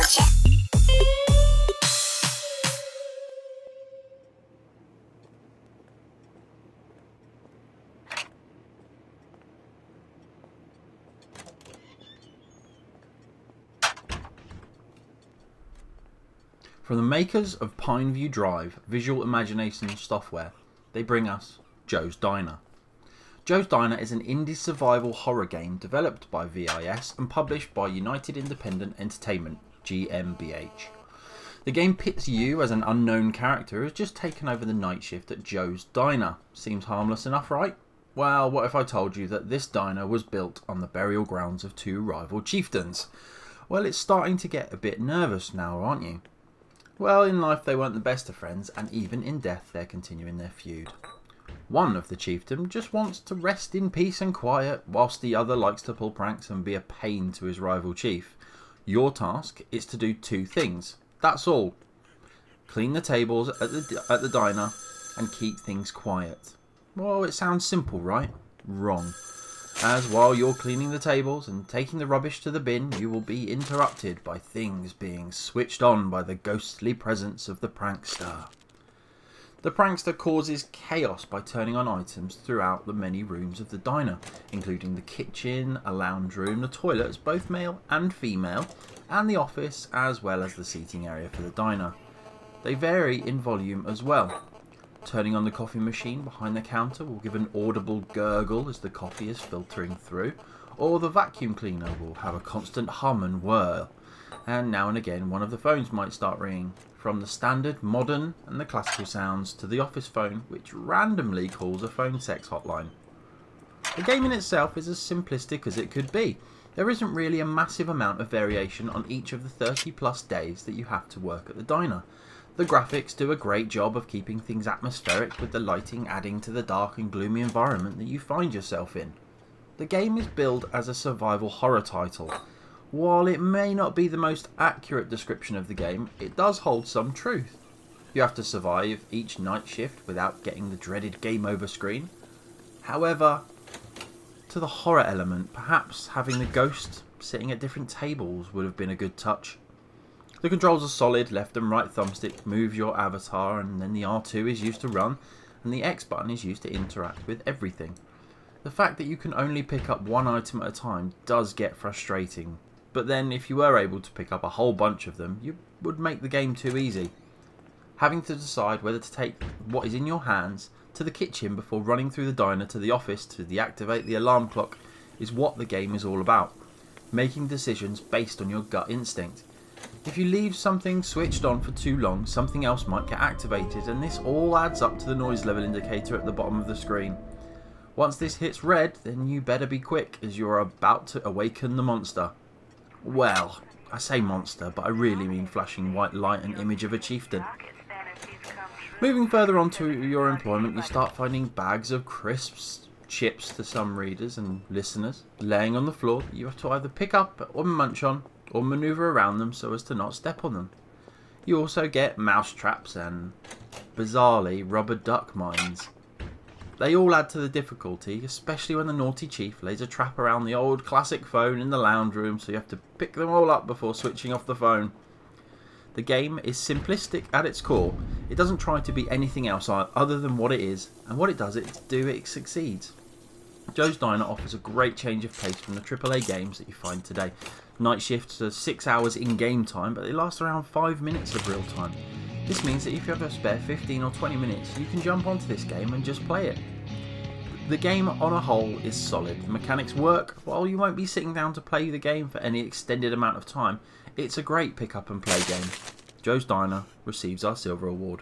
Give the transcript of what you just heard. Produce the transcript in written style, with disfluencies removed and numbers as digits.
Chapter. From the makers of Pineview Drive Visual Imagination software, they bring us Joe's Diner. Joe's Diner is an indie survival horror game developed by VIS and published by United Independent Entertainment, GmbH. The game pits you as an unknown character who has just taken over the night shift at Joe's Diner. Seems harmless enough, right? Well, what if I told you that this diner was built on the burial grounds of two rival chieftains? Well, it's starting to get a bit nervous now, aren't you? Well, in life they weren't the best of friends, and even in death they're continuing their feud. One of the chieftain just wants to rest in peace and quiet, whilst the other likes to pull pranks and be a pain to his rival chief. Your task is to do two things. That's all. Clean the tables at the diner and keep things quiet. Well, it sounds simple, right? Wrong. As while you're cleaning the tables and taking the rubbish to the bin, you will be interrupted by things being switched on by the ghostly presence of the prankster. The prankster causes chaos by turning on items throughout the many rooms of the diner, including the kitchen, a lounge room, the toilets, both male and female, and the office, as well as the seating area for the diner. They vary in volume as well. Turning on the coffee machine behind the counter will give an audible gurgle as the coffee is filtering through, or the vacuum cleaner will have a constant hum and whirl, and now and again one of the phones might start ringing, from the standard, modern and the classical sounds to the office phone which randomly calls a phone sex hotline. The game in itself is as simplistic as it could be. There isn't really a massive amount of variation on each of the 30 plus days that you have to work at the diner. The graphics do a great job of keeping things atmospheric, with the lighting adding to the dark and gloomy environment that you find yourself in. The game is billed as a survival horror title. While it may not be the most accurate description of the game, it does hold some truth. You have to survive each night shift without getting the dreaded game over screen. However, to the horror element, perhaps having the ghost sitting at different tables would have been a good touch. The controls are solid. Left and right thumbstick move your avatar, and then the R2 is used to run, and the X button is used to interact with everything. The fact that you can only pick up one item at a time does get frustrating, but then if you were able to pick up a whole bunch of them, you would make the game too easy. Having to decide whether to take what is in your hands to the kitchen before running through the diner to the office to deactivate the alarm clock is what the game is all about. Making decisions based on your gut instinct. If you leave something switched on for too long, something else might get activated, and this all adds up to the noise level indicator at the bottom of the screen. Once this hits red, then you better be quick, as you're about to awaken the monster. Well, I say monster, but I really mean flashing white light and image of a chieftain. Moving further on to your employment, you start finding bags of crisps, chips to some readers and listeners, laying on the floor that you have to either pick up or munch on, or manoeuvre around them so as to not step on them. You also get mouse traps and, bizarrely, rubber duck mines. They all add to the difficulty, especially when the naughty chief lays a trap around the old classic phone in the lounge room, so you have to pick them all up before switching off the phone. The game is simplistic at its core. It doesn't try to be anything else other than what it is, and what it does it succeeds. Joe's Diner offers a great change of pace from the AAA games that you find today. Night shifts are 6 hours in game time, but they last around 5 minutes of real time. This means that if you have a spare 15 or 20 minutes, you can jump onto this game and just play it. The game on a whole is solid. The mechanics work. While you won't be sitting down to play the game for any extended amount of time, it's a great pick up and play game. Joe's Diner receives our Silver Award.